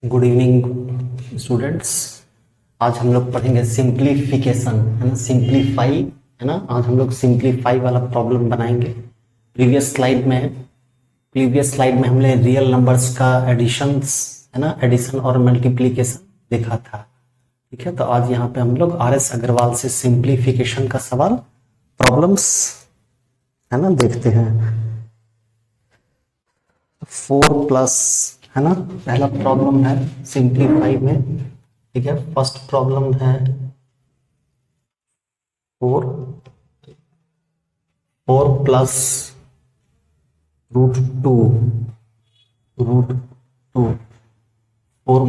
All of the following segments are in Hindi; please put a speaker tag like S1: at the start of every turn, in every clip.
S1: Good evening students. आज हम लोग पढ़ेंगे सिंप्लीफिकेशन, है ना, सिंप्लीफाई, है ना। आज हम लोग सिंप्लीफाई वाला प्रॉब्लम बनाएंगे। प्रीवियस स्लाइड में हमने रियल नंबर्स का एडिशंस, है ना, एडिशन और मल्टीप्लिकेशन देखा था। ठीक है, तो आज यहाँ पे हम लोग आर एस अग्रवाल से सिंप्लीफिकेशन का सवाल प्रॉब्लम्स, है ना, देखते हैं। 4+, है ना, पहला प्रॉब्लम है सिंप्लीफाई में। ठीक है, फर्स्ट प्रॉब्लम है 4 + √2, √2, 4 -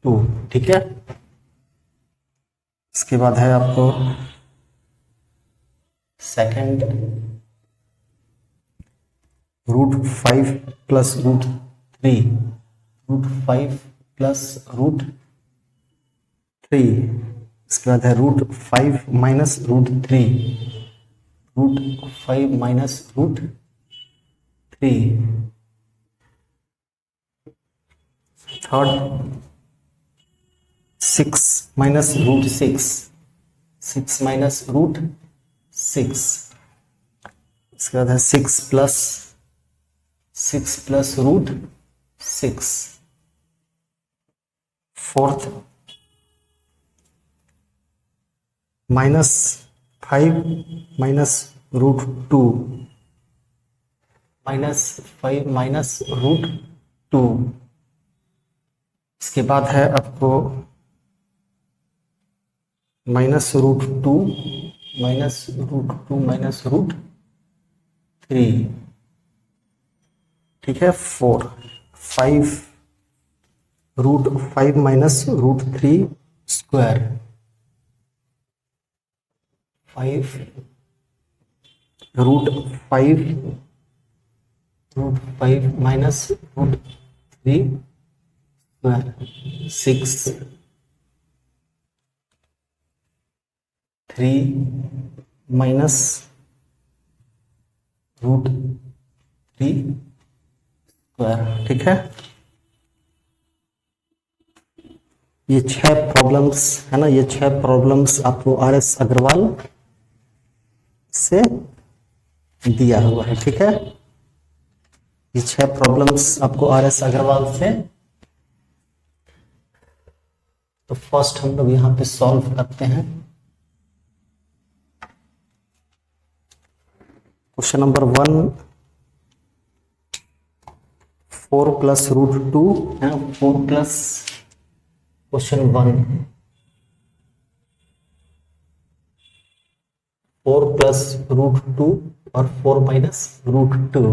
S1: √2। ठीक है, इसके बाद है आपको सेकंड √5 + √3, √5 + √3। इसके बाद है √5 - √3, √5 - √3। थर्ड 6 - √6, 6 - √6। इसके बाद है 6 + √6। फोर्थ -5 - √2, -5 - √2। इसके बाद है आपको -√2, -√3। ठीक है, 4 5 √5 - √3 स्क्वायर, 5 √5 √5 - √3 स्क्वायर, 6 3 - √3 स्क्वायर। ठीक है, ये 6 प्रॉब्लम्स, है ना, ये 6 प्रॉब्लम्स आपको आर एस अग्रवाल से दिया हुआ है। ठीक है, ये 6 प्रॉब्लम्स आपको आर एस अग्रवाल से। तो फर्स्ट हम लोग यहां पे सॉल्व करते हैं। क्वेश्चन नंबर 1, 4 + √2 है, 4 प्लस क्वेश्चन 1, 4 + √2 और 4 - √2।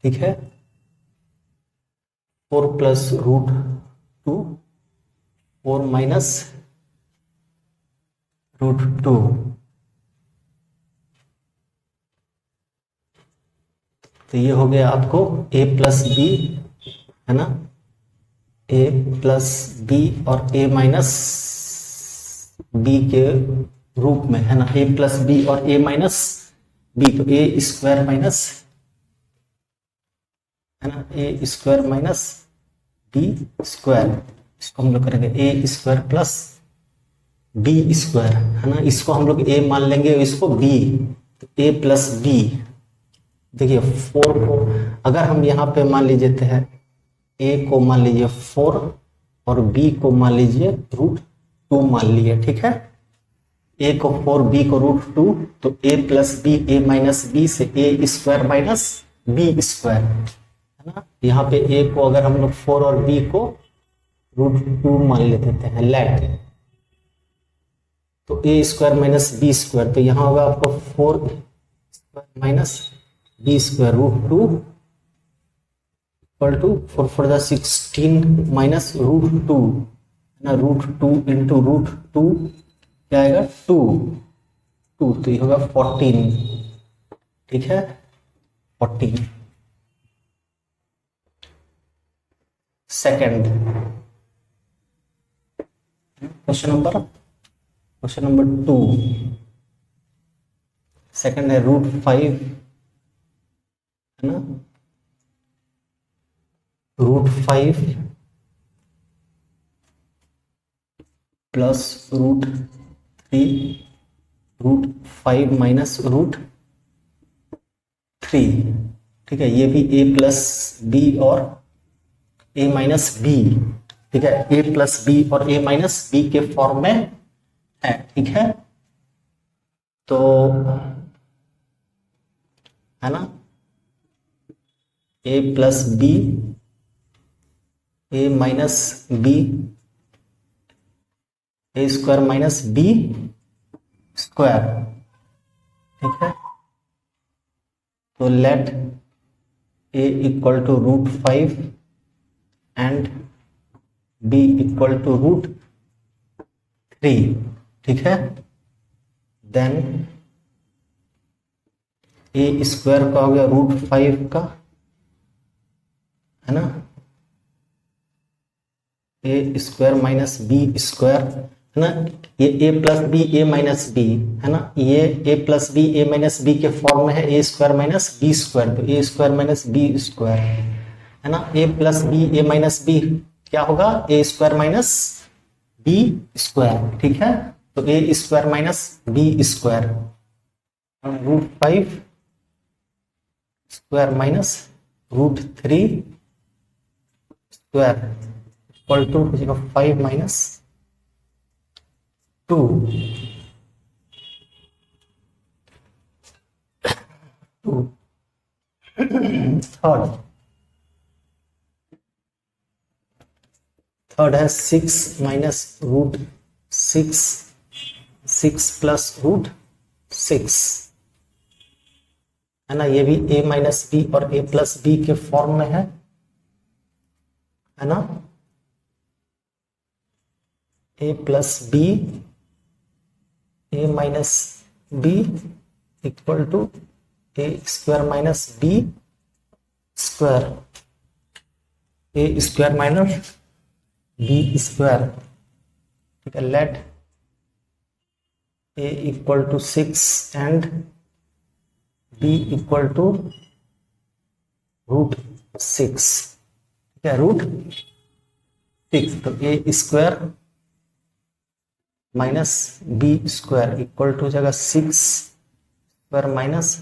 S1: ठीक है, 4 + √2, 4 - √2। तो ये हो गया आपको a + b, है ना, a + b और a - b के रूप में, है ना, a + b और a - b, तो a स्क्वायर माइनस, है ना, a square minus b square. इसको हम लोग करेंगे a स्क्वायर + b स्क्वायर, है ना, इसको हम लोग a मान लेंगे और इसको b, तो a + b। देखिए 4 को अगर हम यहाँ पे मान लीजिए हैं, a को मान लीजिए 4 और b को मान लीजिए √2 मान लिए। ठीक है, a को 4, b को √2, तो a + b, a - b से a square minus b square, है ना। यहाँ पे a को अगर हम लोग 4 और b को √2 मान लेते हैं, लेट, तो a square minus b square, तो यहाँ होगा आपको 4 square minus b square √2 equal to 4 4 जा 16 माइनस √2, है ना, √2 इंटू √2 क्या आएगा 2, तो ये होगा 14। ठीक है, 14। सेकंड क्वेश्चन नंबर 2, सेकंड है √5, है ना, √5 √3 √5 माइनस √3। ठीक है, ये भी a प्लस बी और a माइनस बी, ठीक है, a प्लस बी और a माइनस बी के फॉर्म में है। ठीक है, तो है ना, a plus b, a minus b, a square minus b square. ठीक है, तो let a equal to √5 and b equal to √3। ठीक है, देन a स्क्वायर का हो गया √5 का, है ना, a square minus b square, है ना, ये a plus b a minus b, है ना, ये a plus b a minus b के फॉर्म में है a square minus b square, तो a square minus b square, है ना, a plus b a minus b क्या होगा, a square minus b square. ठीक है, तो a square minus b square √5 square minus √3 square equal to 5 minus 2। Third है 6 माइनस √6, 6 प्लस √6, है ना, ये भी a माइनस बी और a प्लस बी के फॉर्म में है ना, a plus b a minus b equal to a square minus b square, a square minus b square. ठीक है, let a equal to 6 and b equal to √6। ठीक है, √6, तो a square minus b square equal to जगह 6 square minus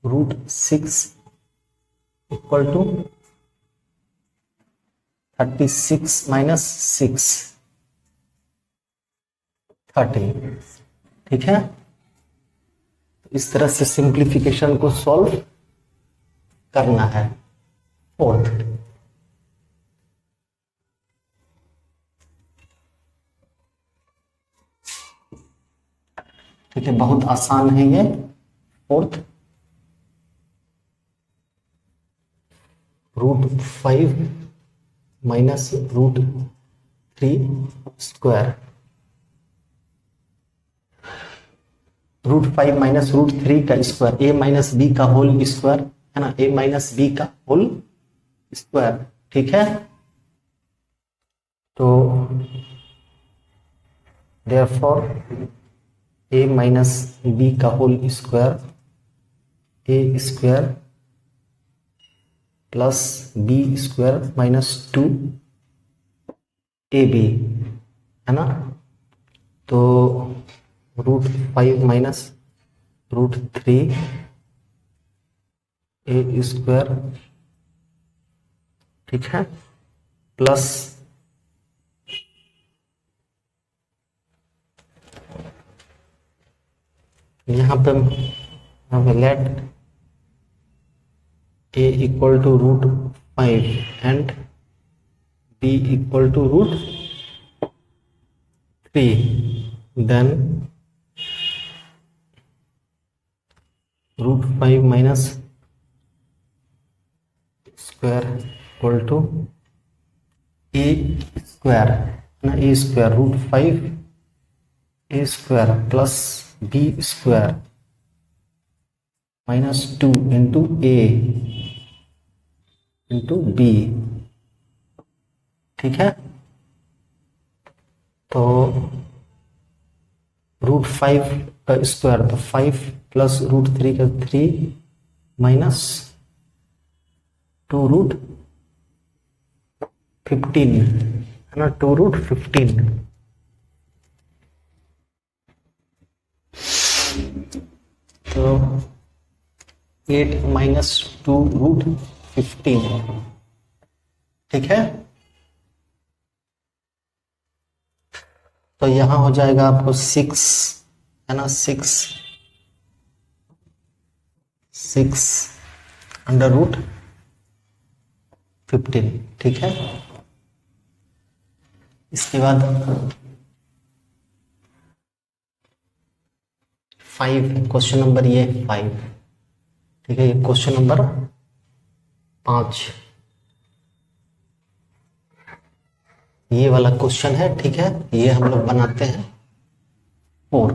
S1: √6 equal to 36 minus 6 30। ठीक है, तो इस तरह से सिंप्लीफिकेशन को सॉल्व करना है। फोर्थ, ठीक है, बहुत आसान है ये। फोर्थ, √5 माइनस √3 स्क्वायर, √5 माइनस √3 का स्क्वायर, a माइनस बी का होल स्क्वायर, है ना, a माइनस बी का होल स्क्वायर। ठीक है, तो देयरफॉर a माइनस बी का whole square, a square plus B square minus 2ab, है ना, तो √5 माइनस √3 a स्क्वायर, ठीक है, प्लस यहाँ पे हमें let a equal to √5 and b equal to √3, then √5 minus square equal to a square, ना, a square √5 a square plus b square minus 2 into a into b। ठीक है, तो √5 का स्क्वायर, तो 5 प्लस √3 का 3 माइनस 2√15, है ना, 2√15, तो 8 माइनस 2 रूट 15, ठीक है। तो यहां हो जाएगा आपको 6, है ना, 6 अंडर रूट 15, ठीक है। इसके बाद 5, क्वेश्चन नंबर ये 5, ठीक है। ये क्वेश्चन नंबर 5 ये वाला क्वेश्चन है, ठीक है। ये हम लोग बनाते हैं 4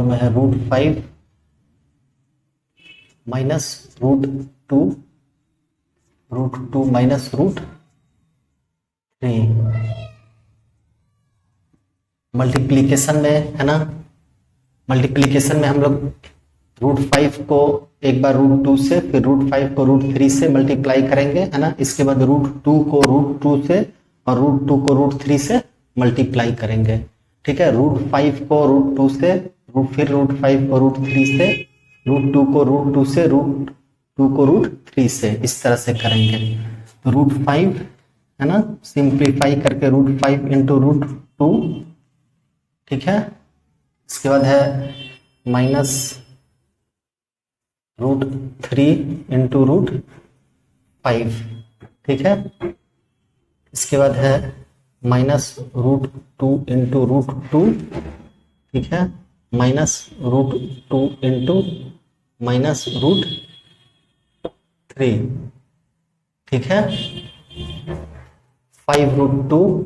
S1: में है √5 माइनस √2 माइनस √3, मल्टीप्लीकेशन में, है ना। मल्टीप्लीकेशन में हम लोग √5 को एक बार √2 से, फिर √5 को √3 से मल्टीप्लाई करेंगे, है ना। इसके बाद √2 को √2 से और √2 को √3 से मल्टीप्लाई करेंगे, ठीक है। √5 को √2 से, फिर √5 को √3 से, √2 को √2 से, √2 को √3 से, इस तरह से करेंगे। तो √5, है ना, सिंप्लीफाई करके √5 इंटू √2, ठीक है। इसके बाद है माइनस √3 इंटू √5, ठीक है। इसके बाद है माइनस √2 इंटू √2, ठीक है, माइनस √2 इंटू माइनस √3, ठीक है। 5√2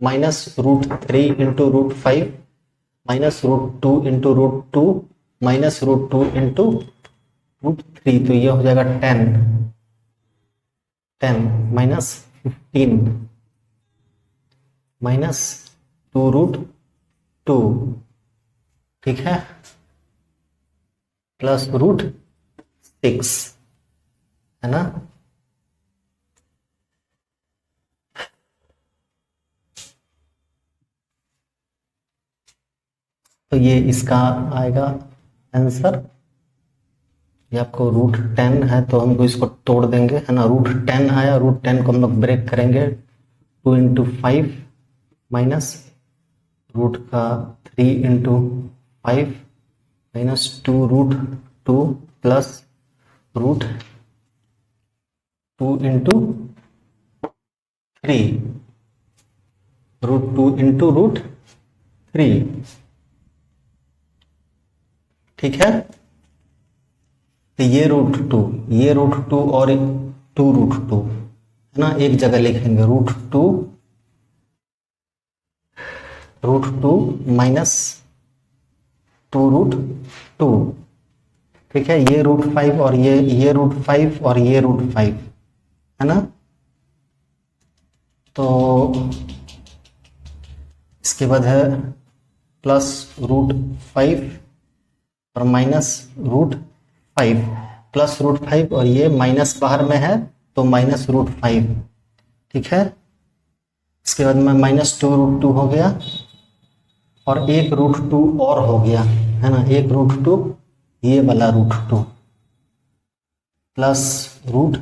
S1: minus √3 into √5 minus √2 into √2 minus √2 into √3, तो ये हो जाएगा 10 माइनस 15 माइनस 2√2, ठीक है, प्लस √6, है ना। तो ये इसका आएगा आंसर। ये आपको √10 है तो हमको इसको तोड़ देंगे, है ना। √10 आया, √10 को हम लोग ब्रेक करेंगे, 2 into 5 minus √3 into 5 minus 2√2 plus √2 into 3, √2 into √3, ठीक है। तो ये √2, ये √2 और 2√2, है ना, एक जगह लिखेंगे। √2 माइनस 2√2, ठीक है। ये √5 और ये √5 और ये √5, है ना। तो इसके बाद है प्लस √5 और माइनस √5, प्लस √5 और ये माइनस बाहर में है तो माइनस √5, ठीक है। इसके बाद में माइनस 2√2 हो गया और एक √2 और हो गया, है ना, एक √2, ये वाला √2 प्लस √3,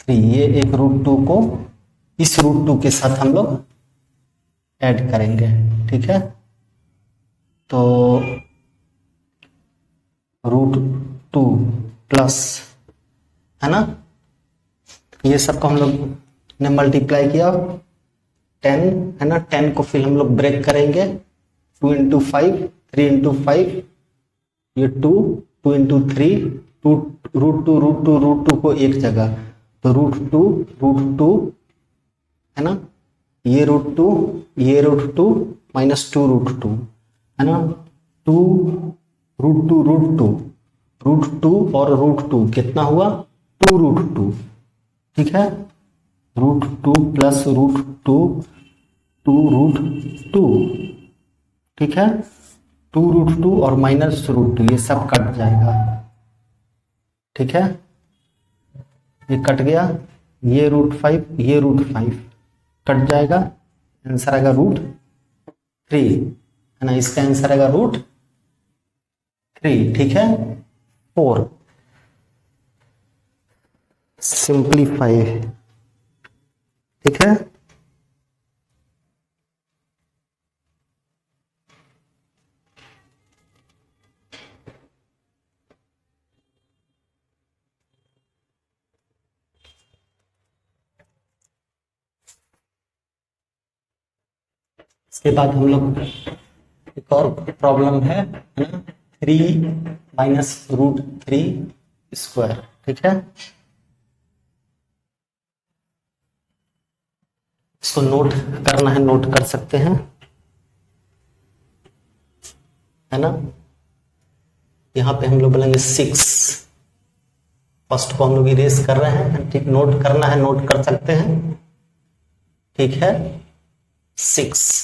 S1: ये एक √2 को इस √2 के साथ हम लोग ऐड करेंगे, ठीक है। तो √2 प्लस, है ना, ये सबको हम लोग ने मल्टीप्लाई किया 10, है ना। 10 को फिर हम लोग ब्रेक करेंगे, 2 इंटू 5, 3 इंटू 5, ये 2 इंटू 3, √2 को एक जगह, तो √2 है ना, ये √2 माइनस 2√2, है ना, 2√2 और √2 कितना हुआ, 2√2, ठीक है। √2 प्लस √2 2√2, ठीक है। 2√2 और माइनस √2 ये सब कट जाएगा, ठीक है। ये कट गया, ये √5 ये √5 कट जाएगा, आंसर आएगा √3, है ना। इसका आंसर आएगा 3, ठीक है। 4 सिंप्लीफाई, ठीक है। इसके बाद हम लोग एक और प्रॉब्लम है ना, 3 माइनस रूट 3 स्क्वायर, ठीक है। इसको नोट करना है, नोट कर सकते हैं, है ना। यहाँ पे हम लोग बोलेंगे 6, फर्स्ट को हम लोग इरेज कर रहे हैं, ठीक। नोट करना है, नोट कर सकते हैं, ठीक है। 6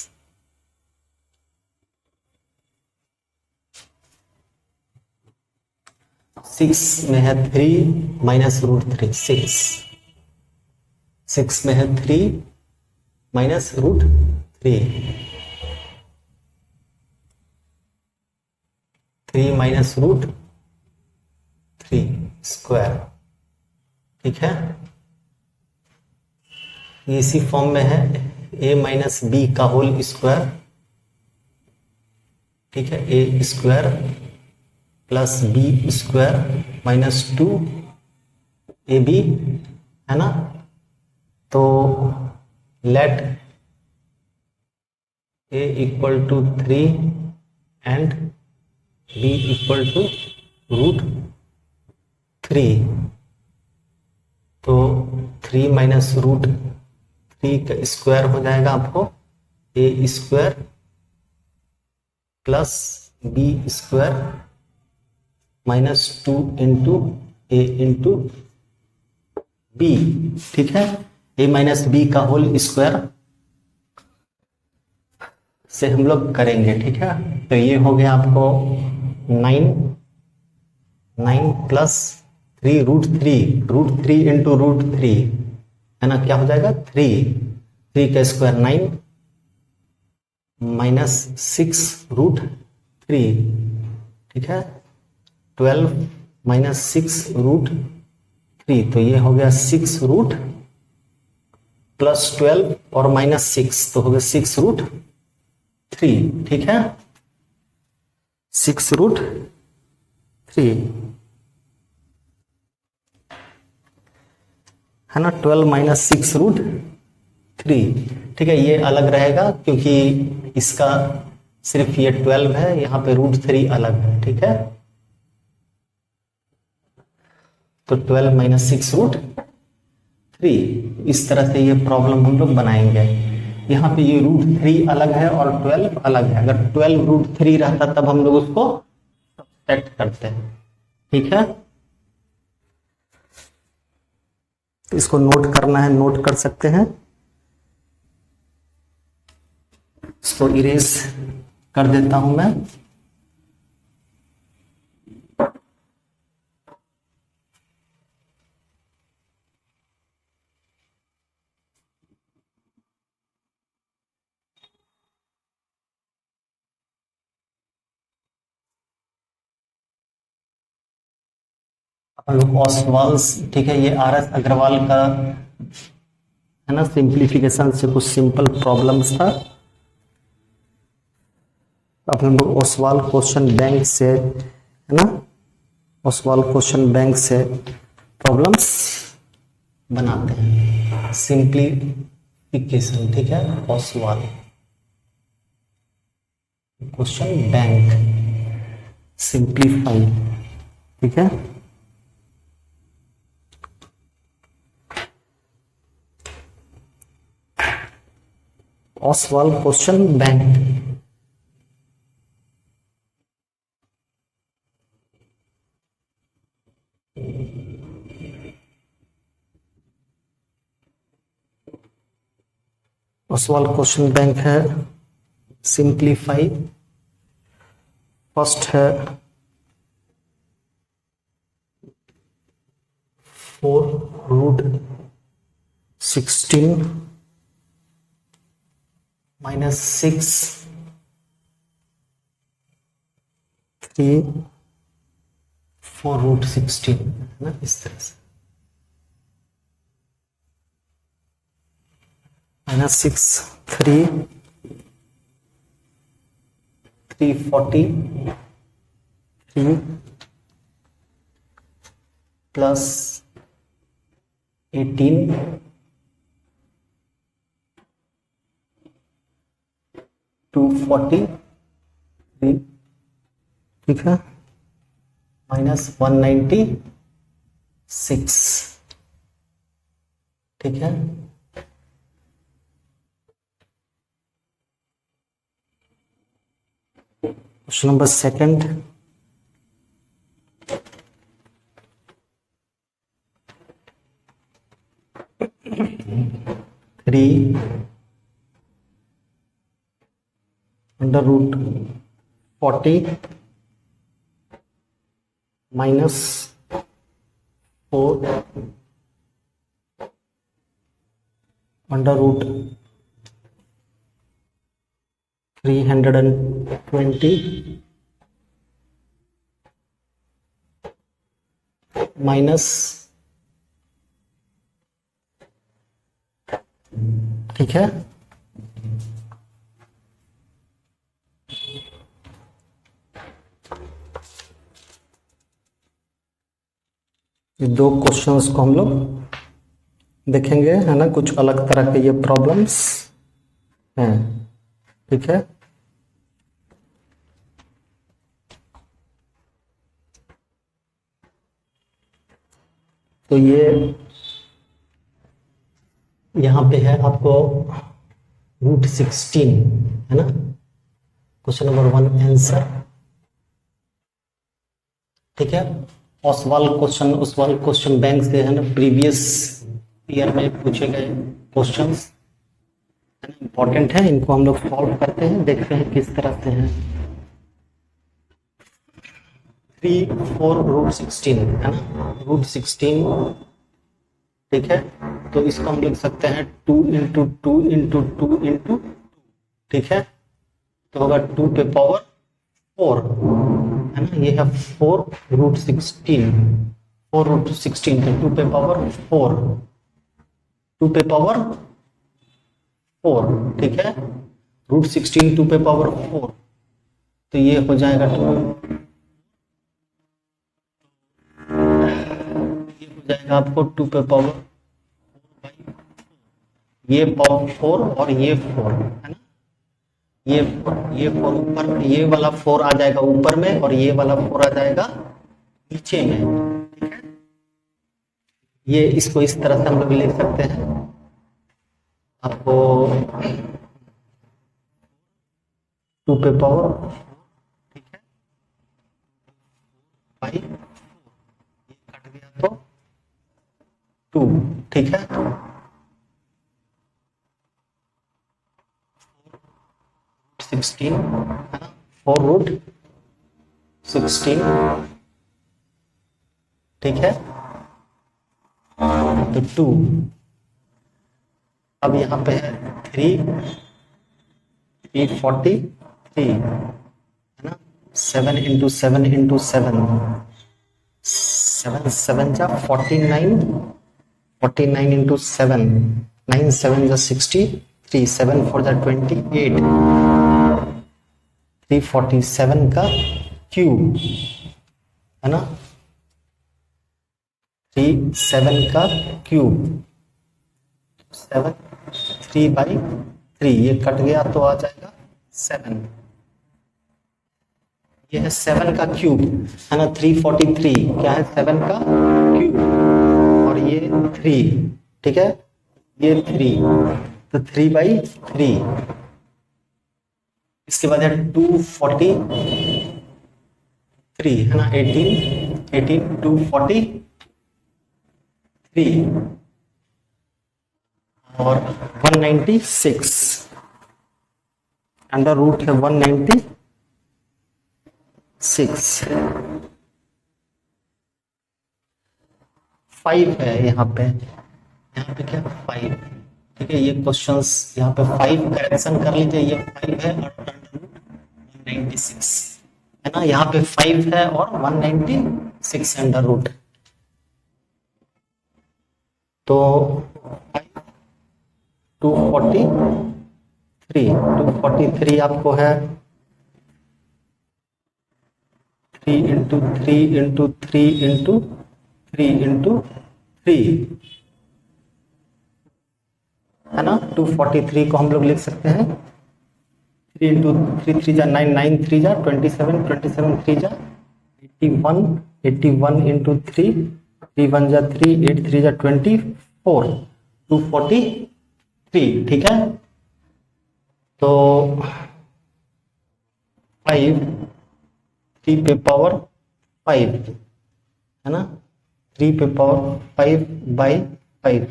S1: में है 3 माइनस रूट 3, 6 में है 3 minus root 3 minus root 3 square, ठीक है। ये इसी फॉर्म में है, a माइनस बी का होल स्क्वायर, ठीक है। A square plus B square minus 2 A B, है ना। तो let a equal to 3 and b equal to root 3। तो 3 माइनस रूट 3 का स्क्वायर हो जाएगा आपको a square plus B square minus 2 into a into b, ठीक है। ए माइनस बी का होल स्क्वायर से हम लोग करेंगे, ठीक है। तो ये हो गया आपको 9 प्लस 3 रूट 3 इंटू रूट 3, है ना। क्या हो जाएगा 3 का स्क्वायर 9 माइनस 6 रूट 3, ठीक है। 12 माइनस 6 रूट 3, तो ये हो गया 6 रूट प्लस 12 और माइनस 6, तो हो गया 6 रूट 3, ठीक है। 6 रूट 3, है ना। 12 माइनस 6 रूट 3, ठीक है। ये अलग रहेगा क्योंकि इसका सिर्फ ये 12 है, यहाँ पे रूट 3 अलग है, ठीक है। तो 12 माइनस 6 रूट 3, इस तरह से ये प्रॉब्लम हम लोग बनाएंगे। यहाँ पे ये रूट 3 अलग है और 12 अलग है। अगर 12 रूट 3 रहता तब हम लोग उसको सब्ट्रैक्ट करते हैं, ठीक है। इसको नोट करना है, नोट कर सकते हैं। इसको इरेज कर देता हूं मैं। अपन लोग ऑसवाल्स, ठीक है। ये RS अग्रवाल का, है ना, सिंप्लीफिकेशन से कुछ सिंपल प्रॉब्लम्स था। अब हम लोग ओसवाल क्वेश्चन बैंक से, है ना, ओसवाल क्वेश्चन बैंक से प्रॉब्लम्स बनाते हैं, सिंप्लीफिकेशन, ठीक है। ओसवाल क्वेश्चन बैंक सिंप्लीफाई, ठीक है। Oswal question bank, Oswal question bank है सिंप्लीफाई। फर्स्ट है 4 रूट 16 माइनस 6 3 4√16 है ना, इस तरह से -6 343 प्लस 18 243, ठीक है, -196, ठीक है। Question number second, three √40 -4 √320 minus, ठीक है। ये दो क्वेश्चंस को हम लोग देखेंगे, है ना, कुछ अलग तरह के ये प्रॉब्लम्स हैं, ठीक है। तो ये यहाँ पे है आपको √16, है ना, क्वेश्चन नंबर 1 आंसर, ठीक है। ओसवाल क्वेश्चन बैंक से, है ना, प्रीवियस ईयर में पूछे गए क्वेश्चंस, है ना, इंपॉर्टेंट है, इनको हम लोग सॉल्व करते हैं, देखते हैं किस तरह से हैं। 3 4 √16 है ना, √16, ठीक है। तो इसको हम लिख सकते हैं 2 × 2 × 2 × 2, ठीक है। तो होगा 2 पे पावर 4, है ना, ये है 4√16, 4√16 तो 2 पे पावर 4, 2 पे पावर 4, ठीक है। √16 2 पे पावर 4, तो ये हो जाएगा 2, ये हो जाएगा आपको 2 पे पावर, ये पावर 4 और ये 4, है ना, ये 4 ऊपर, ये वाला 4 आ जाएगा ऊपर में और ये वाला 4 आ जाएगा नीचे में, ठीक है। ये इसको इस तरह से हम लोग लिख सकते हैं, आपको 2 पे पावर, ठीक है, 5, ये कट गया तो 2, ठीक है। 16, है ना, 4√16, ठीक है, तो 2। अब यहाँ पे है 343, है ना, 7 × 7 × 7, 7 7 जा 49, 49 × 7, 9 7 जा 63, 7 4 जा 28, 347 का क्यूब, है ना, 37 का क्यूब, 7 3/3, ये कट गया तो आ जाएगा 7, ये है 7 का क्यूब, है ना, 343 क्या है 7 का क्यूब, और ये 3, ठीक है, ये 3, तो 3/3। इसके बाद है 243, है ना, 18 243 और 196, अंडर रूट है 196, 5 है यहाँ पे क्या 5, ठीक है। ये क्वेश्चंस यहाँ पे 5 करेक्शन कर लीजिए, ये 5 है और 196, है ना, यहाँ पे 5 है और 196 6 अंडर रूट, तो 243 आपको है 3 इंटू 3 इंटू 3 इंटू 3 इंटू 3 है ना। 243 को हम लोग लिख सकते हैं 3 इंटू 3 3 जा 9 9 3 जा 27 27 3 जा 81 81 इंटू 3 3 1 जा 3 8 3 जा 24 243, ठीक है। तो 5 3 पे पावर 5 है ना, 3 पे पावर 5 बाई 5,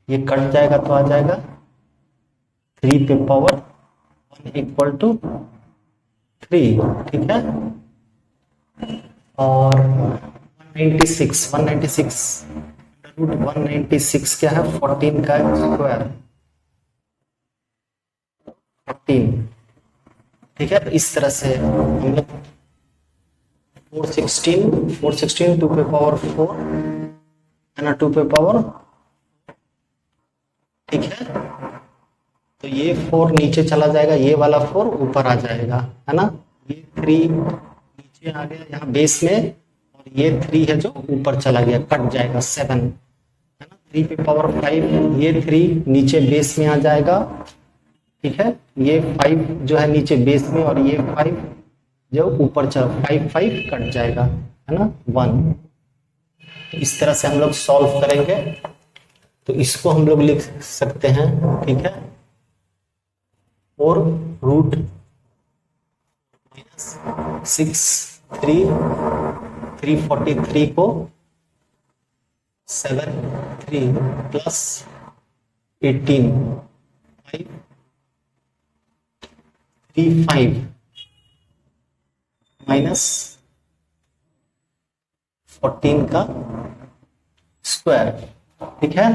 S1: ये कट जाएगा तो आ जाएगा 3 पे पावर 1 इक्वल टू 3, ठीक है। और 196 रूट 196 क्या है 14 का स्क्वायर 14, ठीक है। तो इस तरह से हम लोग 416 2 पे पावर 4 है ना, 2 पे पावर, ठीक है। तो ये 4 नीचे चला जाएगा, ये वाला 4 ऊपर आ जाएगा है ना, ये 3 नीचे आ गया यहाँ बेस में, और ये 3 है जो ऊपर चला गया, कट जाएगा 7 है ना। 3 पे पावर 5, ये 3 नीचे बेस में आ जाएगा, ठीक है। ये 5 जो है नीचे बेस में, और ये 5 जो ऊपर चला 5 5 कट जाएगा है ना 1। तो इस तरह से हम लोग सॉल्व करेंगे, तो इसको हम लोग लिख सकते हैं, ठीक है। और रूट 343 को 7 3 प्लस 18 5 3 5 माइनस 14 का स्क्वायर, ठीक है।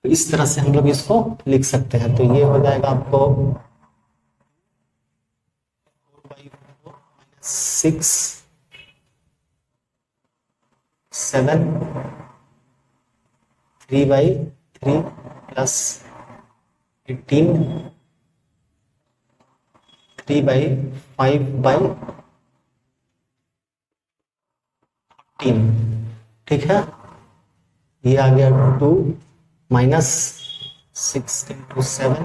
S1: तो इस तरह से हम लोग इसको लिख सकते हैं। तो ये हो जाएगा आपको 6 7 3/3 प्लस 18 3/5/14, ठीक है। ये आ गया 2 minus 6 into 7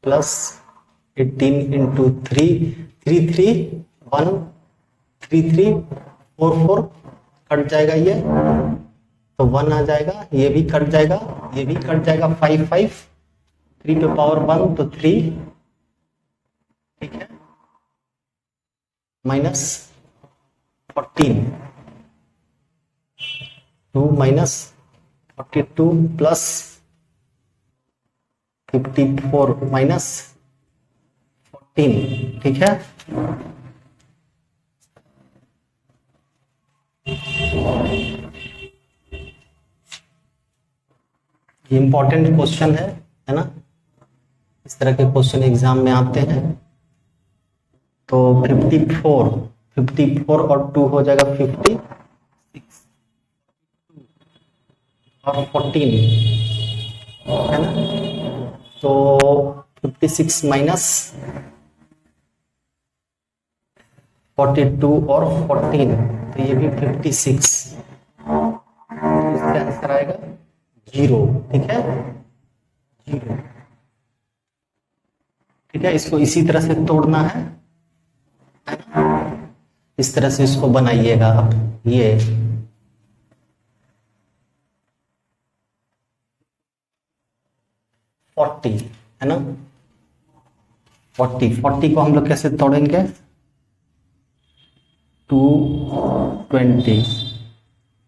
S1: plus 18 into 3 3 3 1 3 3 4 4 cut जाएगा, ये तो 1 आ जाएगा, ये भी कट जाएगा, ये भी कट जाएगा, 5 5 3 पे पावर 1 तो 3, ठीक है, माइनस 14 2 माइनस 42 प्लस 54 माइनस 14, ठीक है। ये इंपॉर्टेंट क्वेश्चन है ना, इस तरह के क्वेश्चन एग्जाम में आते हैं। तो 54 और 2 हो जाएगा 56 और 14 है ना। तो 56 माइनस 42 और 14, तो ये भी 56, इसका आंसर आएगा 0, ठीक है 0, ठीक है। इसको इसी तरह से तोड़ना है ना, इस तरह से इसको बनाइएगा आप, ये है ना 40 को हम लोग कैसे तोड़ेंगे 220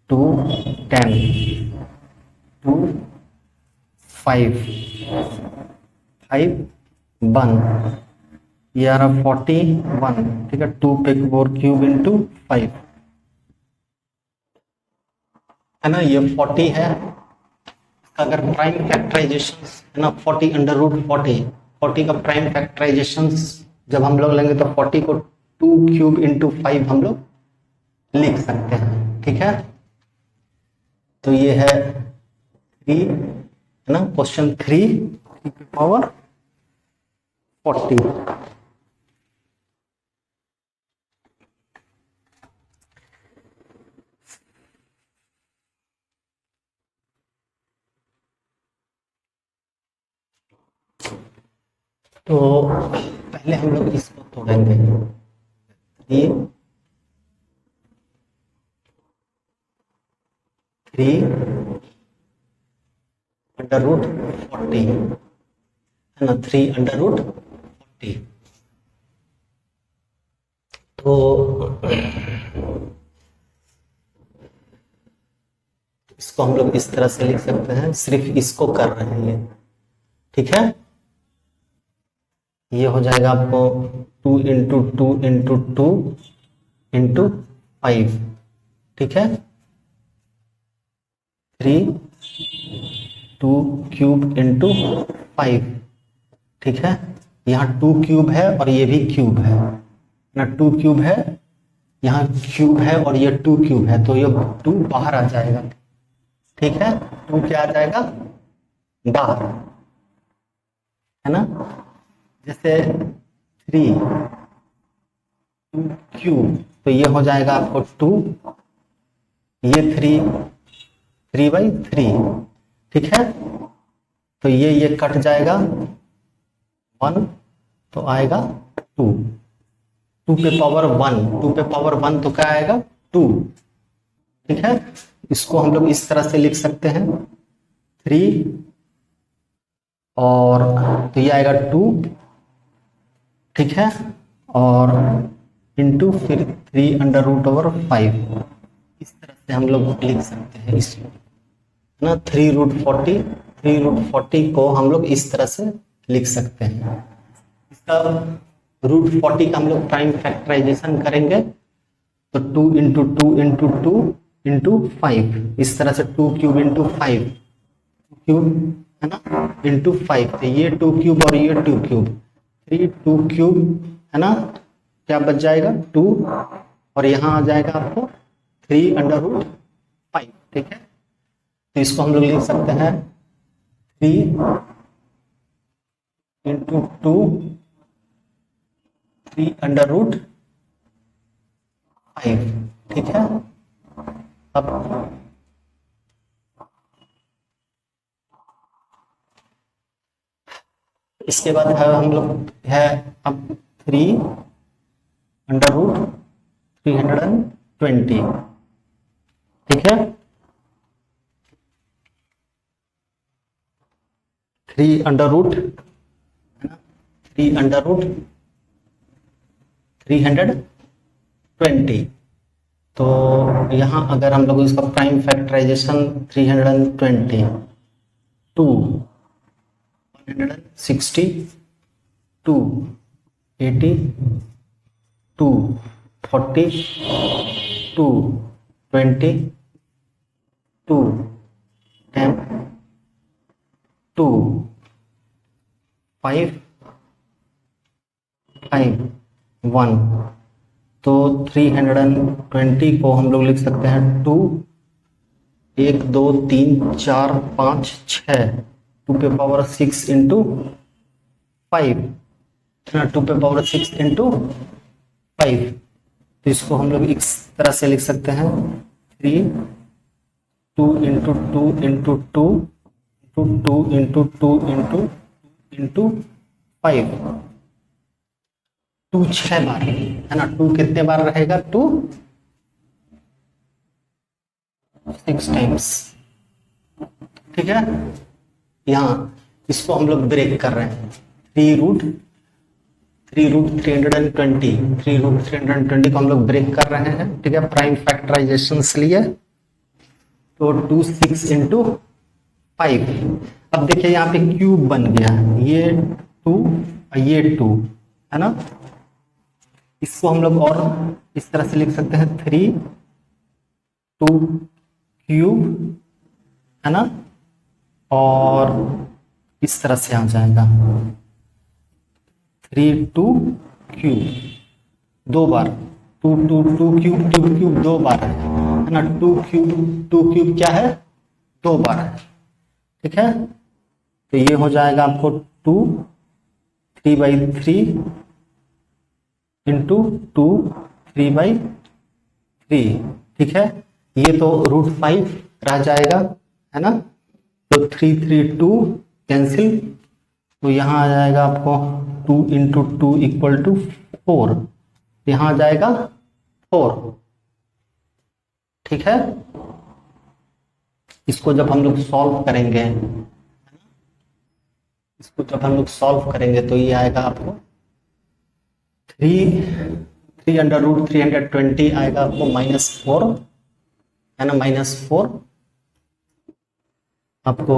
S1: 2 10 2 5 5 1, ये आ रहा 41, ठीक है। 2 पे 4 क्यूब इंटू 5 है ना, ये 40 है। अगर प्राइम फैक्टराइजेशन है ना 40 अंडर रूट 40 का प्राइम फैक्टराइजेशन जब हम लोग लेंगे तो 40 को 2³ × 5 हम लोग लिख सकते हैं। ठीक है, तो ये है 3 है ना, क्वेश्चन 3⁴ तो पहले हम लोग इसको तोड़ेंगे। 3√40 है ना, 3√40। तो इसको हम लोग इस तरह से लिख सकते हैं, सिर्फ इसको कर रहे हैं ये। ठीक है, ये हो जाएगा आपको 2 × 2 × 2 × 5। ठीक है, 3×2³ × 5। ठीक है, यहाँ 2³ है और ये भी क्यूब है ना, 2³ है, यहाँ क्यूब है और ये 2³ है, तो ये 2 बाहर आ जाएगा। ठीक है, 2 क्या आ जाएगा बाहर, है ना। जैसे 3×2³ तो ये हो जाएगा आपको 2, ये 3/3। ठीक है, तो ये कट जाएगा 1, तो आएगा 2। 2 पे पावर 1, 2 पे पावर 1 तो क्या आएगा 2। ठीक है, इसको हम लोग इस तरह से लिख सकते हैं 3 और तो ये आएगा 2। ठीक है, और इंटू फिर 3√5। इस तरह से हम लोग लिख सकते हैं इसको ना, 3√40 को हम लोग इस तरह से लिख सकते हैं। इसका √40 का हम लोग प्राइम फैक्टराइजेशन करेंगे तो 2 × 2 × 2 × 5, इस तरह से 2³ × 5 क्यूब है ना, × 5, तो ये 2³ और ये 2³ 3×2³ है ना, क्या बच जाएगा 2 और यहाँ आ जाएगा आपको 3√5। ठीक है, तो इसको हम लोग लिख सकते हैं 3 × 2 3√5। ठीक है, अब इसके बाद है हम लोग है अब 3√320। ठीक है, 3√320। तो यहाँ अगर हम लोग इसका प्राइम फैक्टराइजेशन 320 2 160 2 80 2 40 2 20 2 10 2 5 5 1, तो 320 को हम लोग लिख सकते हैं 2 1 2 3 4 5 6 2 पे पावर 6 × 5 ना, 2 पे पावर 6 × 5। तो इसको हम लोग इस तरह से लिख सकते हैं 3 2 × 2 × 2 × 2 × 2 × 5। 2 6 बार है ना, 2 कितने बार रहेगा 2 6 टाइम्स। ठीक है, यहाँ इसको हम लोग ब्रेक कर रहे हैं 3√320 को हम लोग ब्रेक कर रहे हैं। ठीक है, प्राइम फैक्टराइजेशन लिए तो 2 6 × 5। अब देखिए यहाँ पे क्यूब बन गया, ये 2 और ये 2 है ना, इसको हम लोग और इस तरह से लिख सकते हैं 3 2³ है ना, और इस तरह से आ जाएगा 3 2³ दो बार, टू टू टू क्यूब दो बार है ना, टू क्यूब क्या है, दो बार है, ठीक है। तो ये हो जाएगा आपको 2 3/3 इंटू 2 3/3, ठीक है। ये तो √5 रह जाएगा, है ना। तो 3 3 2 कैंसिल, तो यहाँ आ जाएगा आपको 2 इंटू 2 इक्वल टू 4, यहाँ आ जाएगा 4, ठीक है। इसको जब हम लोग सॉल्व करेंगे, इसको जब हम लोग सॉल्व करेंगे तो ये आएगा आपको 3 अंडर रूट 320 आएगा आपको -4, है ना, -4। आपको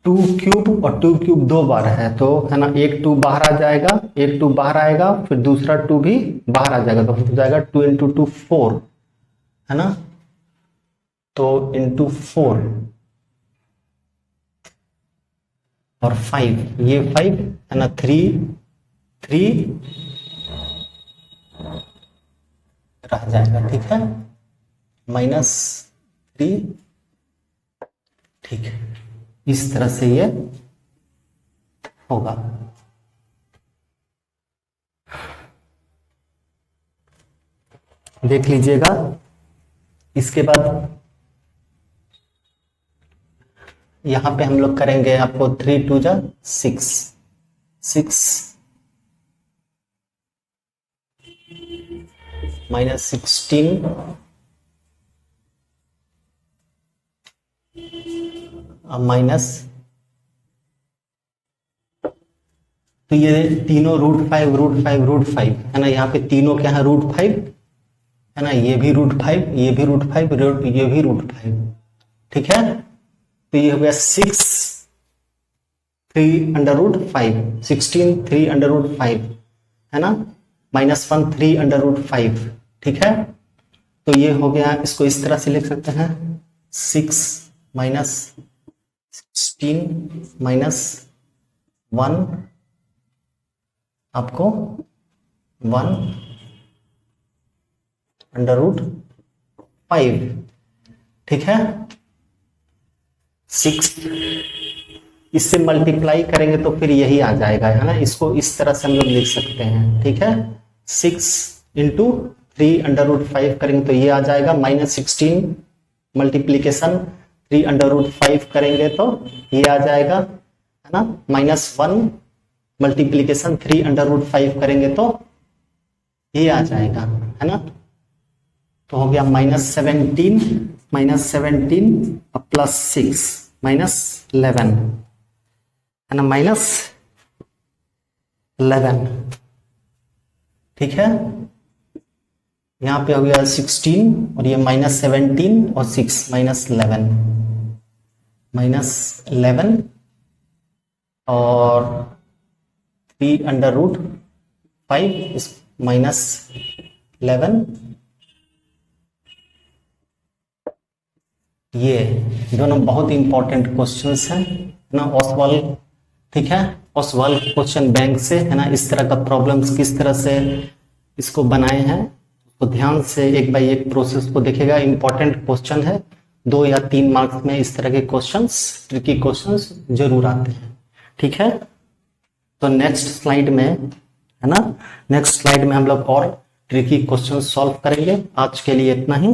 S1: 2 क्यूब और 2 क्यूब दो बार है, तो है ना, एक 2 बाहर आ जाएगा, एक 2 बाहर आएगा, फिर दूसरा 2 भी बाहर आ जाएगा, तो हो जाएगा 2 इंटू 2 4, है ना। तो इंटू 4 और 5, ये 5 है ना, 3 रह जाएगा, ठीक है, -3, ठीक है। इस तरह से ये होगा। देख लीजिएगा। इसके बाद यहां पे हम लोग करेंगे, आपको 3 2 जा 6 -16 माइनस, तो ये तीनों √5 है ना, यहाँ पे तीनों क्या है, √5 है ना, ये भी √5, ये भी √5, ये भी √5, ठीक है। तो ये हो गया 6 3 अंडर रूट 5, 16 3 अंडर रूट 5, है ना, -1 3 अंडर रूट 5, ठीक है। तो ये हो गया, इसको इस तरह से लिख सकते हैं 6 -16 -1 आपको 1 अंडर रूट 5, ठीक है। 6 इससे मल्टीप्लाई करेंगे तो फिर यही आ जाएगा, है ना। इसको इस तरह से हम लोग लिख सकते हैं, ठीक है। 6 इंटू 3 अंडर रूट 5 करेंगे तो ये आ जाएगा, -16 मल्टीप्लीकेशन 3 अंडर रूट 5 करेंगे तो ये आ जाएगा, है ना। -1 मल्टीप्लीकेशन 3 अंडर रूट 5 करेंगे तो ये आ जाएगा, है ना। तो हो गया -17 और +6 -11, है ना, -11, ठीक है। यहाँ पे हो गया 16 और ये -17 और 6 -11 और 3 अंडर रूट 5 -11, ये दोनों बहुत इंपॉर्टेंट क्वेश्चंस हैं ना, ओसवाल, ठीक है। ओसवाल क्वेश्चन बैंक से, है ना, इस तरह का प्रॉब्लम्स किस तरह से इसको बनाए हैं, तो ध्यान से एक बाय एक प्रोसेस को देखेगा। इंपॉर्टेंट क्वेश्चन है, 2 या 3 मार्क्स में इस तरह के क्वेश्चंस, ट्रिकी क्वेश्चंस जरूर आते हैं, ठीक है। तो नेक्स्ट स्लाइड में, है ना, नेक्स्ट स्लाइड में हम लोग और ट्रिकी क्वेश्चन सॉल्व करेंगे। आज के लिए इतना ही,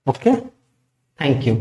S1: ओके, थैंक यू।